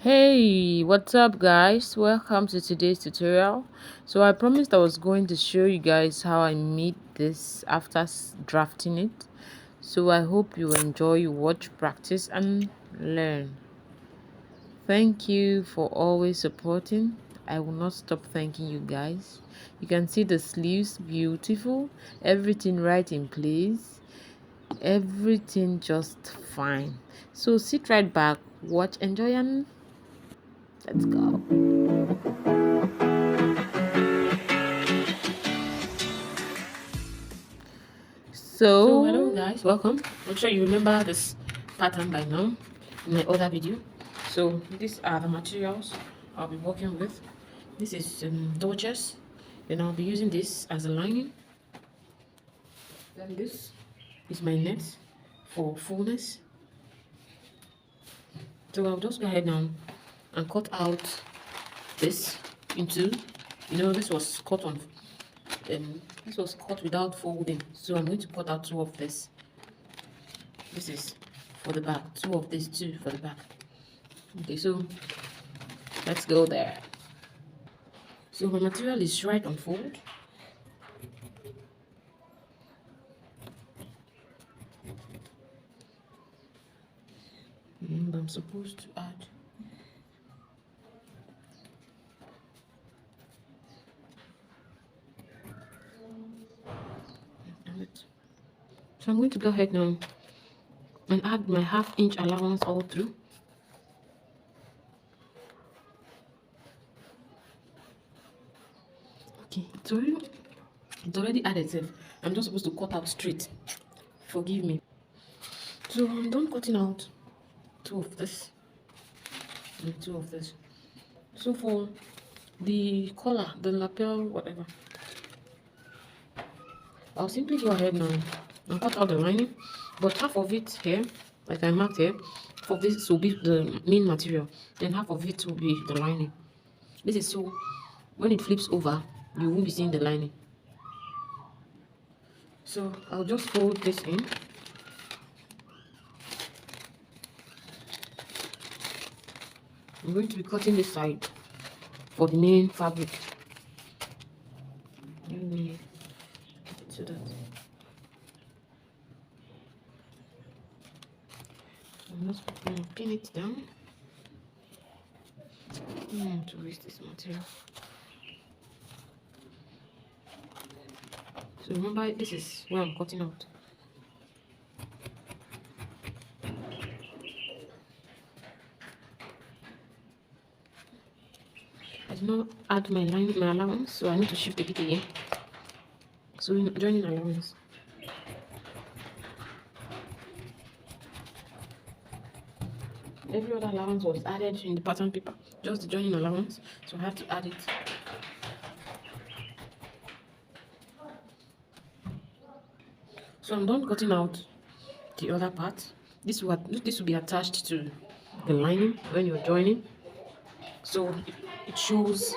Hey, what's up guys? Welcome to today's tutorial. So I promised I was going to show you guys how I made this after drafting it. So I hope you enjoy, watch, practice and learn. Thank you for always supporting. I will not stop thanking you guys. You can see the sleeves, beautiful, everything right in place, everything just fine. So sit right back, watch, enjoy and let's go. So hello guys, welcome. I'm sure you remember this pattern by now in my other video. So these are the materials I'll be working with. This is Dodgers, and I'll be using this as a lining. Then this is my net for fullness. So I'll just go ahead now and cut out this into, this was cut on this was cut without folding, so I'm going to cut out two of this. This is for the back, two of this too for the back. Okay, so let's go there. So my material is right on fold. And I'm supposed to add it. So I'm going to go ahead now and add my ½ inch allowance all through. Okay, it's already added. I'm just supposed to cut out straight. Forgive me. So I'm done cutting out two of this and two of this. So for the collar, the lapel, whatever, I'll simply go ahead now and cut out the lining, but half of it here, like I marked here, for this will be the main material, then half of it will be the lining. This is so when it flips over, you won't be seeing the lining. So I'll just fold this in. I'm going to be cutting this side for the main fabric. Let me do that. I'm just going to pin it down. I don't want to waste this material. So remember, this is where I'm cutting out. I did not add my allowance, so I need to shift a bit again. So we're joining allowance. Every other allowance was added in the pattern paper, just the joining allowance, so I have to add it. So I'm done cutting out the other part. This will be attached to the lining when you're joining, so it shows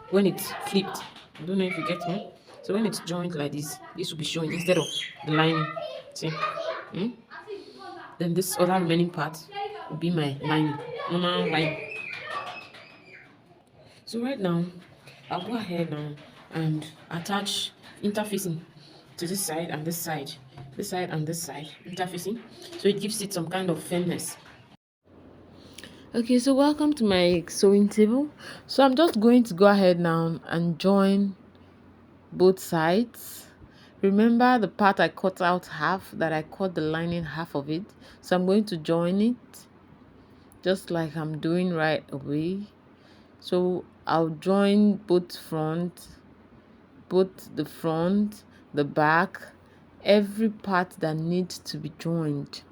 when it's flipped. I don't know if you get me. So when it's joined like this will be showing instead of the lining. See? Then this other remaining part will be my lining, normal lining. So right now, I'll go ahead now and attach interfacing to this side and this side, this side and this side, interfacing, so it gives it some kind of firmness. Okay, so welcome to my sewing table. So I'm just going to go ahead now and join both sides. Remember the part I cut out half, that I cut the lining half of it. So I'm going to join it just like I'm doing right away. So I'll join both the front, the back, every part that needs to be joined.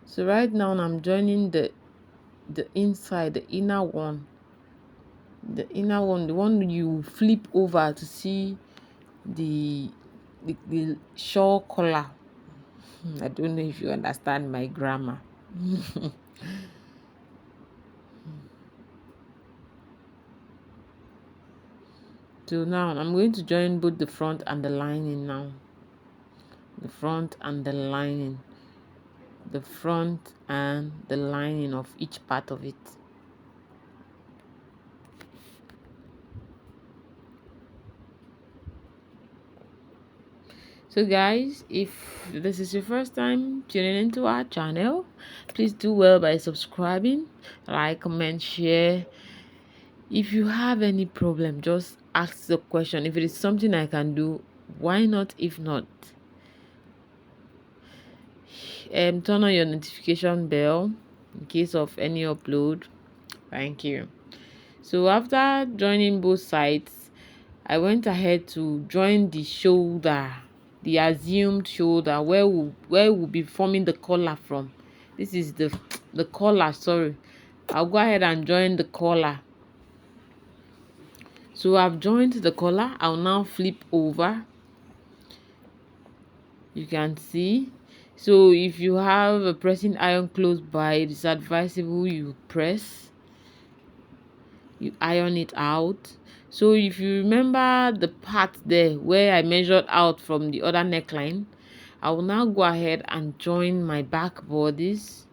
So right now I'm joining the inside, the inner one, the one you flip over to see the shawl collar. I don't know if you understand my grammar. So now I'm going to join both the front and the lining now. The front and the lining. the front and the lining of each part of it. So guys, if this is your first time tuning into our channel, please do well by subscribing, like, comment, share. If you have any problem, just ask the question. If it is something I can do, why not? If not, turn on your notification bell in case of any upload. Thank you. So after joining both sides, I went ahead to join the shoulder, the assumed shoulder, where we'll be forming the collar from. This is the collar. Sorry, I'll go ahead and join the collar. So I've joined the collar. I'll now flip over. You can see. So if you have a pressing iron close by, it is advisable you iron it out. So if you remember the part there where I measured out from the other neckline, I will now go ahead and join my back bodies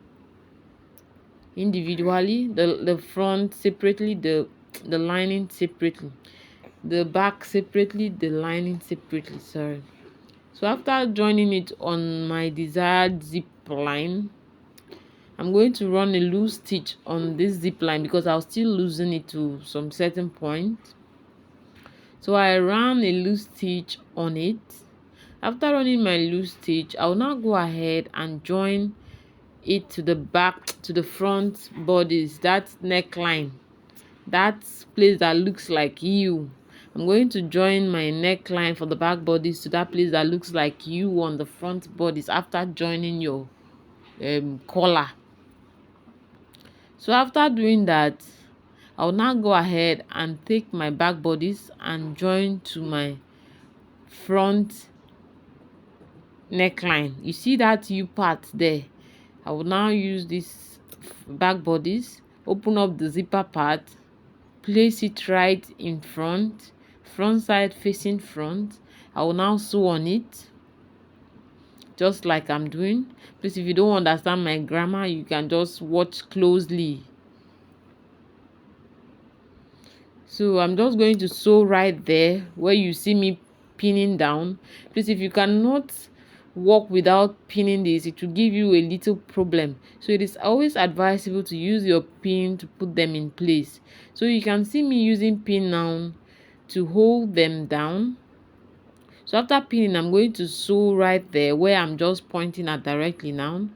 individually, the front separately, the lining separately, the back separately, the lining separately. Sorry. So after joining it on my desired zip line, I'm going to run a loose stitch on this zip line because I'll still loosen it to some certain point. So I ran a loose stitch on it. After running my loose stitch, I'll now go ahead and join it to the back, to the front bodies, that neckline, that place that looks like you. I'm going to join my neckline for the back bodies to that place that looks like you on the front bodies after joining your collar. So after doing that, I'll now go ahead and take my back bodies and join to my front neckline. You see that U part there? I will now use this back bodies, open up the zipper part, place it right in front side facing front. I will now sew on it just like I'm doing. Please, if you don't understand my grammar, you can just watch closely. So I'm just going to sew right there where you see me pinning down. Please, if you cannot work without pinning this, it will give you a little problem. So it is always advisable to use your pin to put them in place. So you can see me using pin now to hold them down. So after pinning, I'm going to sew right there where I'm just pointing at directly now.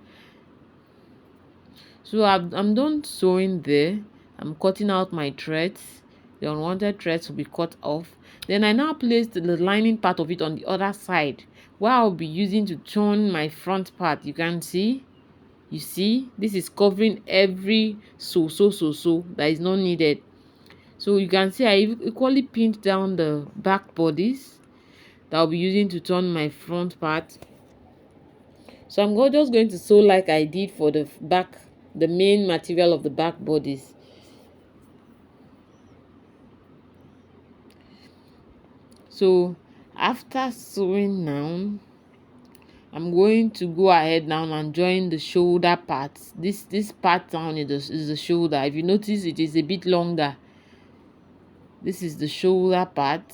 So I'm done sewing there. I'm cutting out my threads. The unwanted threads will be cut off. Then I now place the lining part of it on the other side where I'll be using to turn my front part. You can see, you see, this is covering every so that is not needed. So you can see I equally pinned down the back bodies that I'll be using to turn my front part. So I'm just going to sew like I did for the back, the main material of the back bodies. So after sewing now, I'm going to go ahead now and join the shoulder part. This part down is the shoulder. If you notice, it is a bit longer. This is the shoulder part.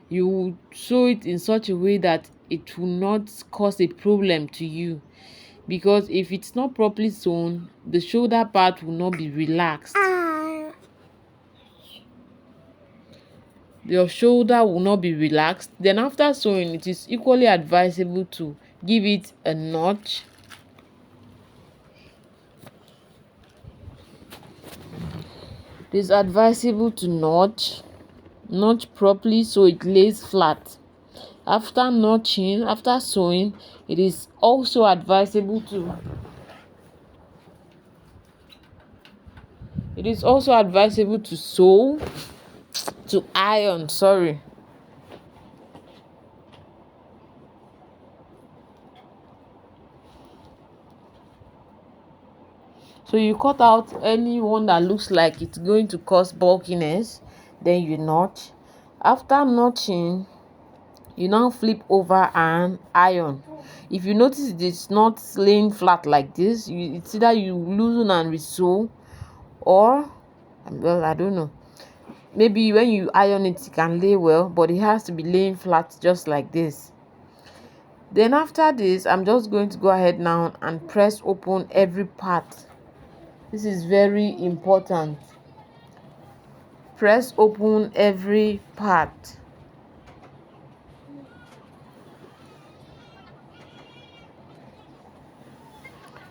You sew it in such a way that it will not cause a problem to you, because if it's not properly sewn, the shoulder part will not be relaxed. Your shoulder will not be relaxed. Then after sewing, it is equally advisable to give it a notch. It is advisable to notch properly so it lays flat. After notching, after sewing, it is also advisable to sew, to iron, sorry. So you cut out any one that looks like it's going to cause bulkiness, then you notch. After notching, you now flip over and iron. If you notice it's not laying flat like this, it's either you loosen and resew, or, well, I don't know, maybe when you iron it can lay well, but it has to be laying flat just like this. Then after this, I'm just going to go ahead now and press open every part. This is very important. Press open every part.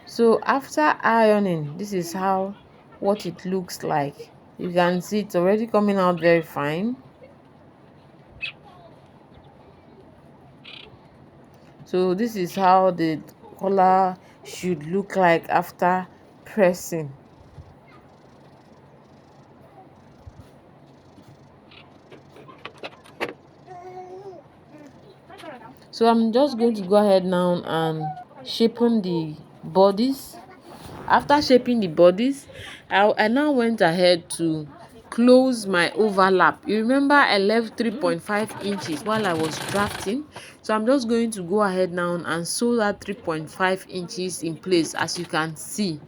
So after ironing, this is what it looks like. You can see it's already coming out very fine. So this is how the collar should look like after pressing. So I'm just going to go ahead now and shapen the bodice. After shaping the bodice, I now went ahead to close my overlap. You remember I left 3.5 inches while I was drafting, so I'm just going to go ahead now and sew that 3.5 inches in place. As you can see,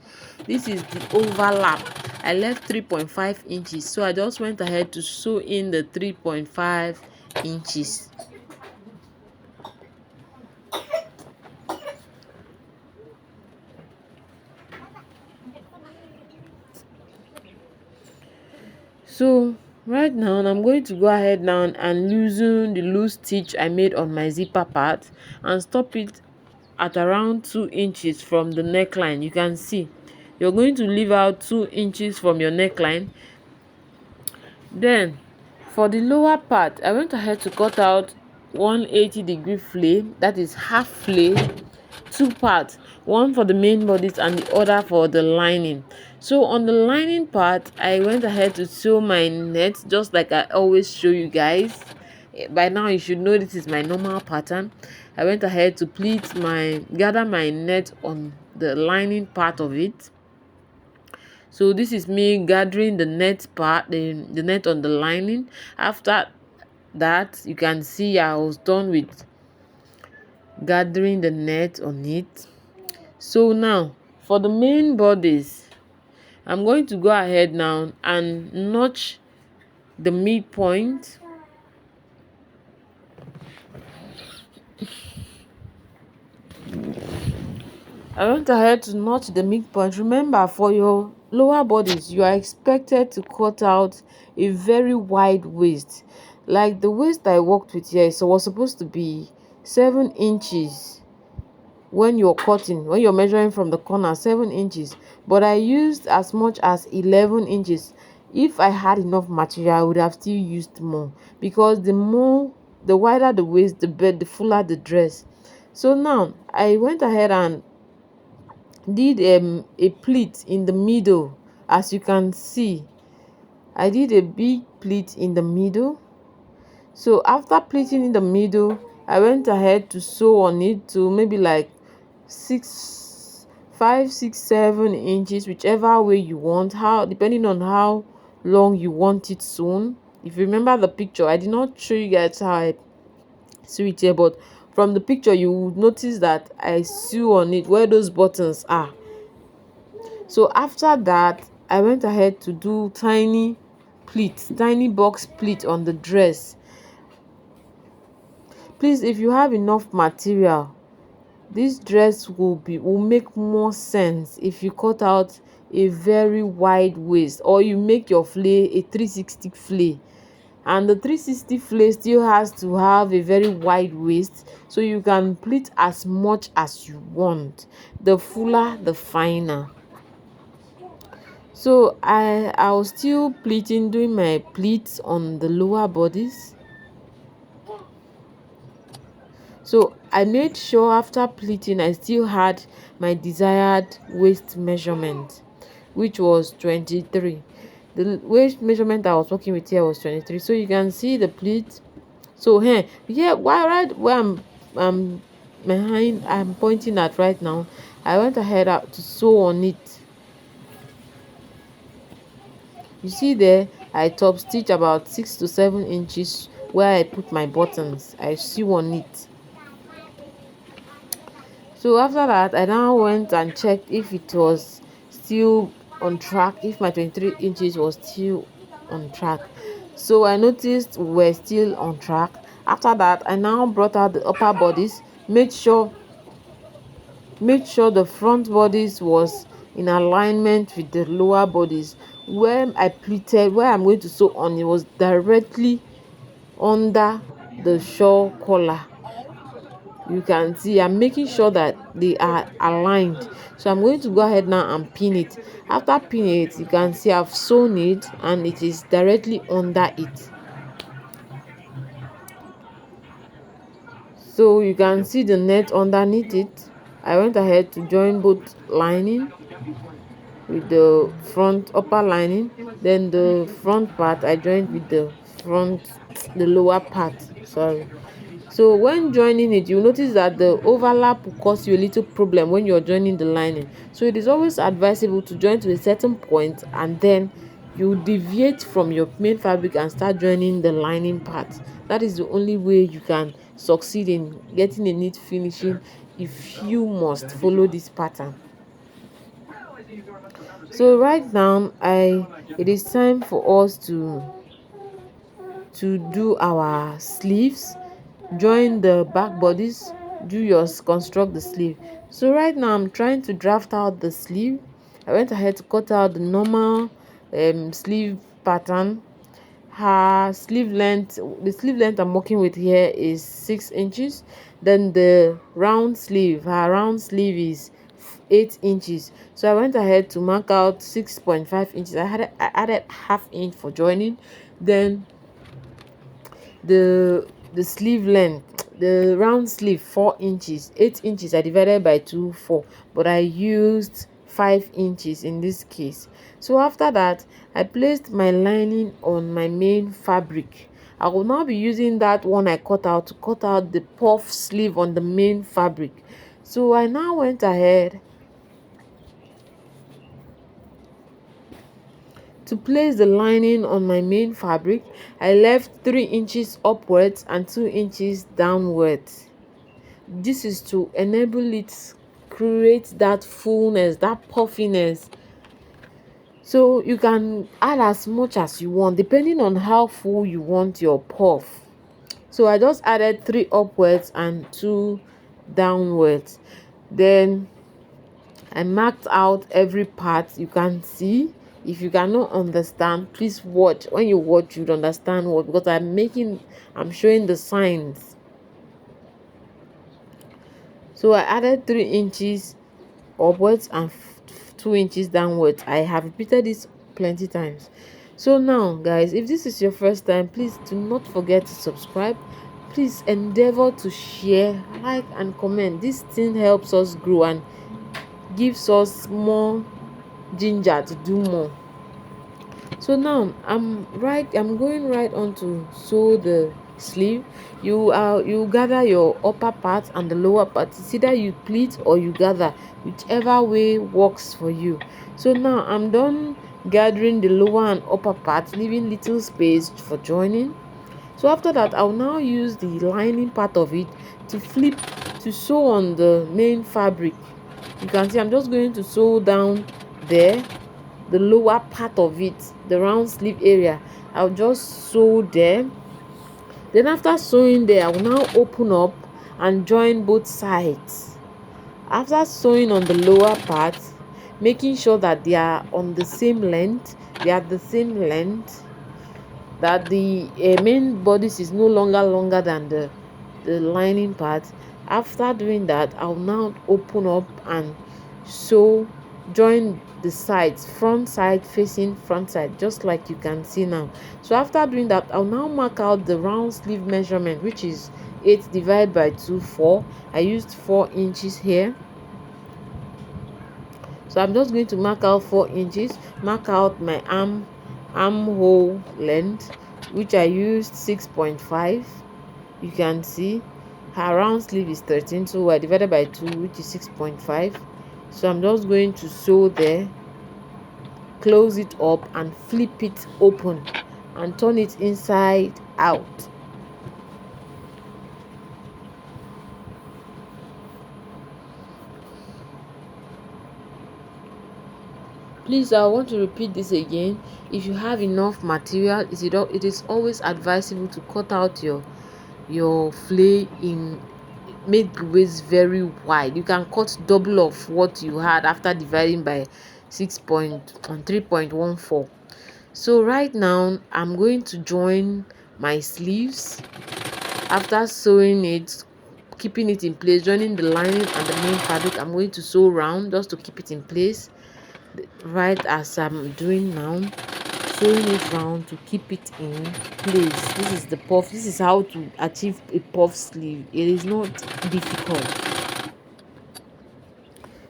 this is the overlap. I left 3.5 inches, so I just went ahead to sew in the 3.5 inches. So right now I'm going to go ahead now and loosen the loose stitch I made on my zipper part and stop it at around 2 inches from the neckline. You can see you're going to leave out 2 inches from your neckline. Then for the lower part, I went ahead to cut out 180-degree flay, that is half flay, 2 parts, one for the main bodice and the other for the lining. So on the lining part, I went ahead to sew my net just like I always show you guys. By now you should know this is my normal pattern. I went ahead to gather my net on the lining part of it. So this is me gathering the net part, the net on the lining. After that, you can see I was done with gathering the net on it. So now for the main bodice, I'm going to go ahead now and notch the midpoint. I went ahead to notch the midpoint. Remember, for your lower bodice, you are expected to cut out a very wide waist. Like the waist I worked with here, so was supposed to be 7 inches when you're measuring from the corner, 7 inches, but I used as much as 11 inches. If I had enough material, I would have still used more, because the wider the waist, the fuller the dress. So now I went ahead and did a pleat in the middle. As you can see, I did a big pleat in the middle. So after pleating in the middle, I went ahead to sew on it to maybe like 5, 6, 7 inches, whichever way you want, depending on how long you want it sewn. If you remember the picture, I did not show you guys how I sew it here, but from the picture you would notice that I sew on it where those buttons are. So after that, I went ahead to do tiny box pleat on the dress. Please, if you have enough material, this dress will make more sense if you cut out a very wide waist, or you make your flay a 360 flay, and the 360 flay still has to have a very wide waist, so you can pleat as much as you want. The fuller, the finer. So I was still pleating, doing my pleats on the lower bodies. So I made sure after pleating I still had my desired waist measurement, which was 23. The waist measurement I was working with here was 23. So you can see the pleat. So here, right where I'm pointing at right now, I went ahead to sew on it. You see there, I top stitch about 6 to 7 inches where I put my buttons. I sew on it. So after that, I now went and checked if it was still on track, if my 23 inches was still on track. So I noticed we were still on track. After that, I now brought out the upper bodice, made sure the front bodice was in alignment with the lower bodice. Where I pleated, where I'm going to sew on, it was directly under the shawl collar. You can see I'm making sure that they are aligned. So I'm going to go ahead now and pin it. After pinning it, you can see I've sewn it and it is directly under it. So you can see the net underneath it. I went ahead to join both lining with the front upper lining, then the front part I joined with the lower part, sorry. So when joining it, you notice that the overlap will cause you a little problem when you're joining the lining. So it is always advisable to join to a certain point and then you deviate from your main fabric and start joining the lining part. That is the only way you can succeed in getting a neat finishing if you must follow this pattern. So right now it is time for us to do our sleeves. Join the back bodies, construct the sleeve. So right now I'm trying to draft out the sleeve. I went ahead to cut out the normal sleeve pattern. The sleeve length I'm working with here is 6 inches. Then her round sleeve is 8 inches. So I went ahead to mark out 6.5 inches. I added half inch for joining. Then the sleeve length, the round sleeve 4 inches, 8 inches I divided by 2 4, but I used 5 inches in this case. So after that, I placed my lining on my main fabric. I will now be using that one I cut out to cut out the puff sleeve on the main fabric. So I now went ahead to place the lining on my main fabric. I left 3 inches upwards and 2 inches downwards. This is to enable it create that fullness, that puffiness. So you can add as much as you want depending on how full you want your puff. So I just added 3 upwards and 2 downwards. Then I marked out every part. You can see. If you cannot understand, please watch. When you watch, you'd understand what, because I'm showing the signs. So I added 3 inches upwards and 2 inches downwards. I have repeated this plenty times. So now guys, if this is your first time, please do not forget to subscribe. Please endeavor to share, like and comment. This thing helps us grow and gives us more ginger to do more. So now I'm going right on to sew the sleeve. You gather your upper part and the lower part. It's either you pleat or you gather, whichever way works for you. So now I'm done gathering the lower and upper part, leaving little space for joining. So after that, I'll now use the lining part of it to sew on the main fabric. You can see I'm just going to sew down there, the lower part of it, the round sleeve area. I'll just sew there. Then after sewing there, I will now open up and join both sides. After sewing on the lower part, making sure that they are on the same length, that the main bodice is no longer than the lining part. After doing that, I'll now open up and join the sides, front side facing front side, just like you can see now. So after doing that, I'll now mark out the round sleeve measurement, which is 8 divided by 2 4. I used 4 inches here. So I'm just going to mark out 4 inches, mark out my armhole length, which I used 6.5. You can see her round sleeve is 13, so I divided by 2, which is 6.5. So I'm just going to sew there, close it up and flip it open and turn it inside out. Please, I want to repeat this again. If you have enough material, it is always advisable to cut out your flay in, make the waist very wide. You can cut double of what you had after dividing by 3.14. So right now I'm going to join my sleeves after sewing it, keeping it in place, joining the lining and the main fabric. I'm going to sew round just to keep it in place, right as I'm doing now, sewing it round to keep it in place. This is the puff. This is how to achieve a puff sleeve. It is not difficult.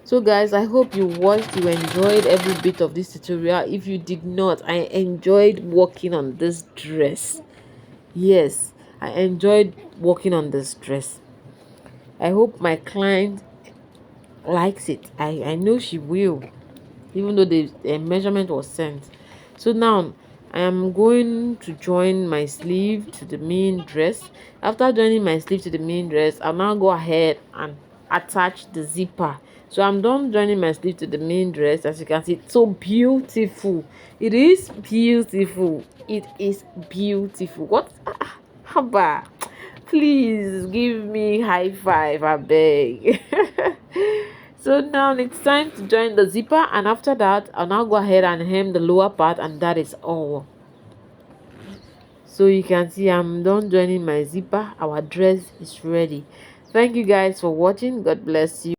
So guys, I hope you watched, you enjoyed every bit of this tutorial. If you did not, I enjoyed working on this dress. Yes, I enjoyed working on this dress. I hope my client likes it. I know she will, even though the measurement was sent. So now I am going to join my sleeve to the main dress. After joining my sleeve to the main dress, I'll now go ahead and attach the zipper. So I'm done joining my sleeve to the main dress. As you can see, it's so beautiful. It is beautiful. It is beautiful. What? Haba, please give me high five, I beg. So now it's time to join the zipper, and after that I'll now go ahead and hem the lower part, and that is all. So you can see I'm done joining my zipper. Our dress is ready. Thank you guys for watching. God bless you.